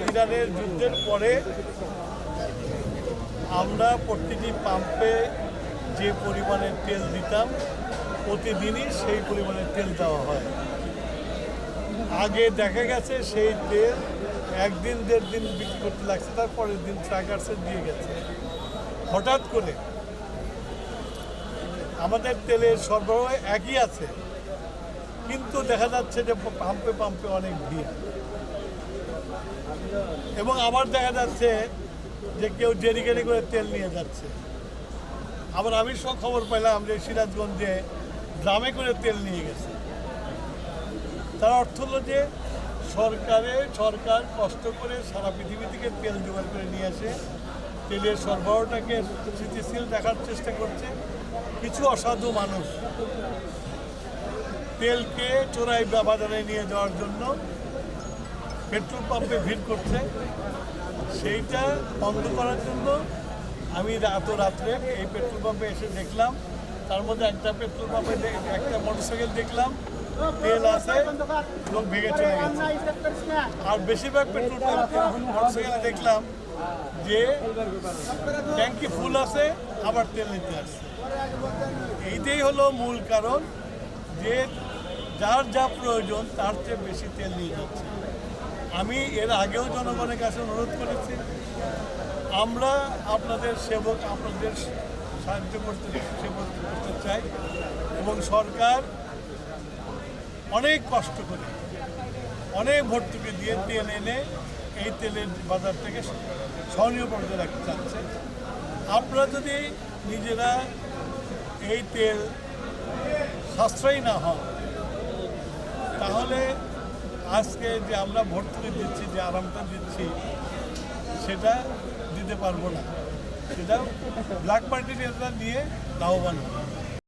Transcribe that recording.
ইরানের যুদ্ধের পরে আমরা প্রতিটি পাম্পে যে পরিমাণে তেল দিতাম প্রতিদিনই সেই পরিমাণে তেল দেওয়া হয়। আগে দেখা গেছে সেই তেল একদিন দেড় দিন বিক্রি করতে লাগছে, তার পরের দিন ট্রাকার্সে দিয়ে গেছে। হঠাৎ করে আমাদের তেলের সরবরাহ একই আছে, কিন্তু দেখা যাচ্ছে যে পাম্পে পাম্পে অনেক ভিড়, এবং আবার দেখা যাচ্ছে যে কেউ জেরিগারি করে তেল নিয়ে যাচ্ছে। আবার আমি সব খবর পেলাম যে সিরাজগঞ্জে ড্রামে করে তেল নিয়ে গেছে। তার অর্থ হলো যে সরকার কষ্ট করে সারা পৃথিবী থেকে তেল জোগাড় করে নিয়ে আসে, তেলের সরবরাহটাকে স্থিতিশীল রাখার চেষ্টা করছে। কিছু অসাধু মানুষ তেলকে চোরাই বাজারে নিয়ে যাওয়ার জন্য পেট্রোল পাম্পে ভিড় করছে। সেইটা বন্ধ করার জন্য আমি রাত্রে এই পেট্রোল পাম্পে এসে দেখলাম, তার মধ্যে একটা পেট্রোল পাম্পে একটা মোটরসাইকেল দেখলাম তেল আছে, লোক ভেঙে চলে গেছে। আর বেশিরভাগ পেট্রোল পাম্পে মোটরসাইকেলে দেখলাম যে ট্যাঙ্কি ফুল আছে, আবার তেল নিতে আসছে। এইটাই হলো মূল কারণ যে যার যা প্রয়োজন তার চেয়ে বেশি তেল নিয়ে যাচ্ছে। আমি এর আগেও জনগণের কাছে অনুরোধ করেছি, আমরা আপনাদের সেবক, আপনাদের সাহায্য করতে চাই, এবং সরকার অনেক কষ্ট করে অনেক ভর্তুকি দিয়ে তেল এনে এই তেলের বাজার থেকে সহনীয় পর্যায়ে রাখতে চাচ্ছে। আপনারা যদি নিজেরা এই তেল সাশ্রয়ী না হন, তাহলে আজকে যে আমরা ভর্তুকি দিচ্ছি, যে আরামটা দিচ্ছি, সেটা দিতে পারবো না। সেটা ব্ল্যাক মার্কেট নিয়ে লাভবান হবে।